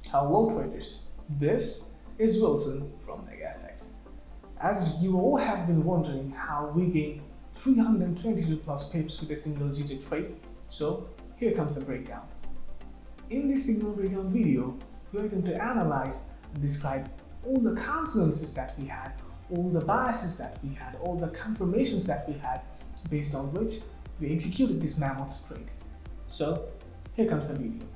Hello traders, this is Wilson from 𝗦𝗶𝐴𝐹X. As you all have been wondering how we gain 322 plus pips with a single GJ trade, so here comes the breakdown. In this signal breakdown video, we are going to analyze and describe all the confluences that we had, all the biases that we had, all the confirmations that we had, based on which we executed this mammoth trade. So here comes the video.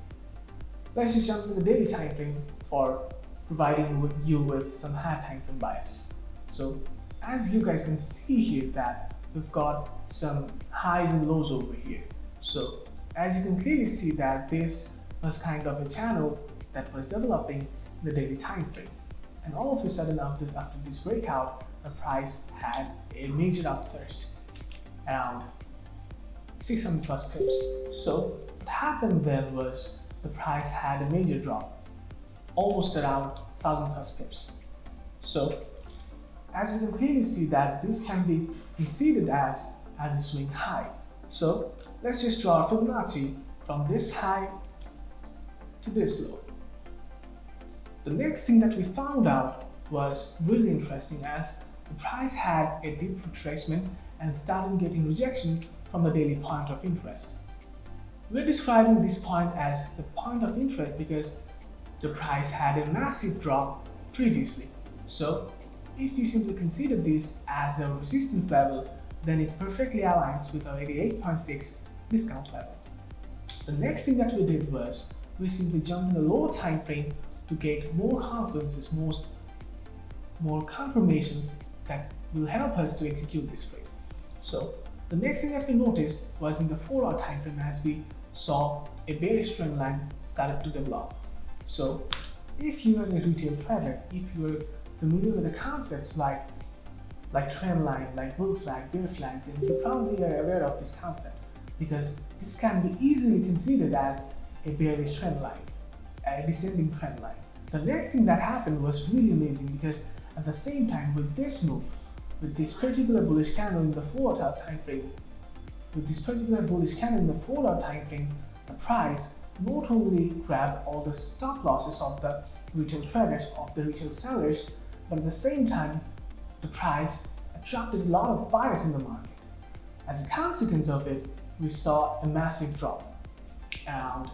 Let's just jump into the daily time frame for providing you with some high time frame bias. So as you guys can see here that we've got some highs and lows over here. So as you can clearly see that this was kind of a channel that was developing in the daily time frame. And all of a sudden after this breakout, the price had a major upthirst around 600 plus pips. So what happened then was the price had a major drop, almost around 1000 plus pips. So as you can clearly see that this can be considered as a swing high. So let's just draw a Fibonacci from this high to this low. The next thing that we found out was really interesting, as the price had a deep retracement and started getting rejection from the daily point of interest. We're describing this point as the point of interest because the price had a massive drop previously. So if you simply consider this as a resistance level, then it perfectly aligns with our 88.6 discount level. The next thing that we did was we simply jumped in the lower time frame to get more confluences, more confirmations that will help us to execute this trade. So the next thing that we noticed was in the 4-hour time frame, as we saw a bearish trend line started to develop. So if you are a retail trader, if you are familiar with the concepts like trend line, like bull flag, bear flag, then you probably are aware of this concept, because this can be easily considered as a bearish trend line, a descending trend line. The next thing that happened was really amazing, because at the same time with this move, with this particular bullish candle in the 4-hour time frame, the price not only grabbed all the stop losses of the retail traders, of the retail sellers, but at the same time, the price attracted a lot of buyers in the market. As a consequence of it, we saw a massive drop, around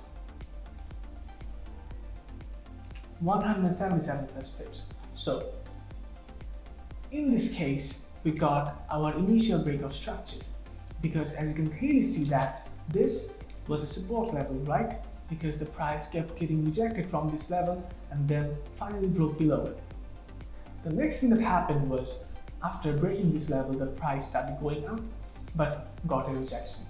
177 plus pips. So in this case, we got our initial break of structure, because as you can clearly see that this was a support level, right? Because the price kept getting rejected from this level and then finally broke below it. The next thing that happened was, after breaking this level, the price started going up but got a rejection.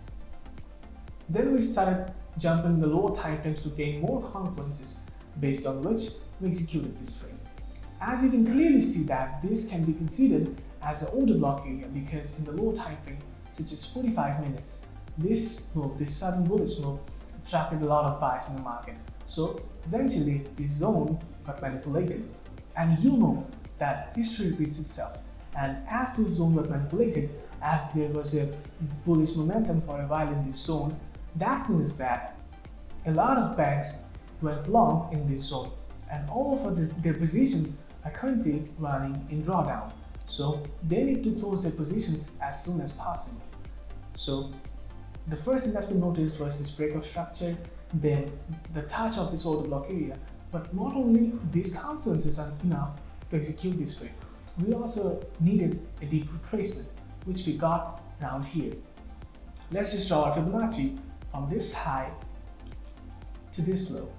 Then we started jumping the lower time frames to gain more confluences, based on which we executed this trade. As you can clearly see that this can be considered as an order block area, because in the lower time frame, such as 45 minutes, this sudden bullish move attracted a lot of buyers in the market. So eventually this zone got manipulated, and you know that history repeats itself. And as this zone got manipulated, as there was a bullish momentum for a while in this zone, that means that a lot of banks went long in this zone, and all of their positions are currently running in drawdown. So they need to close their positions as soon as possible. So the first thing that we noticed was this break of structure, then the touch of this order block area. But not only these confluences are enough to execute this trade, we also needed a deep retracement, which we got around here. Let's just draw our Fibonacci from this high to this low.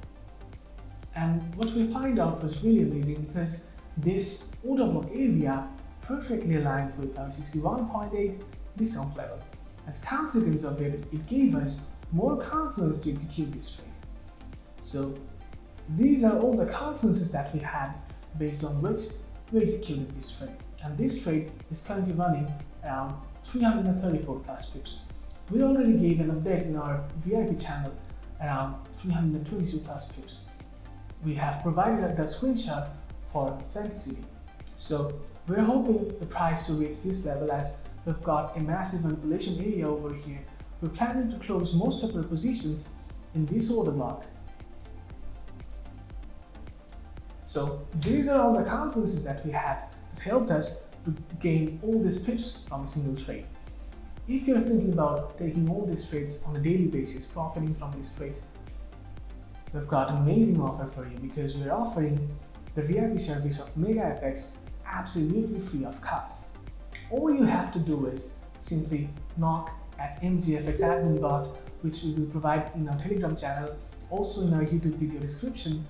And what we find out was really amazing, because this order block area perfectly aligned with our 61.8 discount level. As a consequence of it, it gave us more confidence to execute this trade. So these are all the confluences that we had, based on which we executed this trade. And this trade is currently running around 334 plus pips. We already gave an update in our VIP channel around 322 plus pips. We have provided the screenshot for 𝗦𝗫𝐶. So we're hoping the price to reach this level, as we've got a massive manipulation area over here. We're planning to close most of our positions in this order block So these are all the confluences that we had that helped us to gain all these pips from a single trade. If you're thinking about taking all these trades on a daily basis, profiting from these trades, we've got an amazing offer for you because we're offering the VIP service of MegaFX absolutely free of cost. All you have to do is simply knock at MGFX admin bot, which we will provide in our Telegram channel, also in our YouTube video description.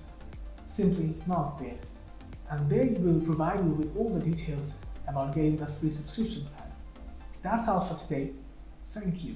Simply knock there, and there we will provide you with all the details about getting the free subscription plan. That's all for today. Thank you.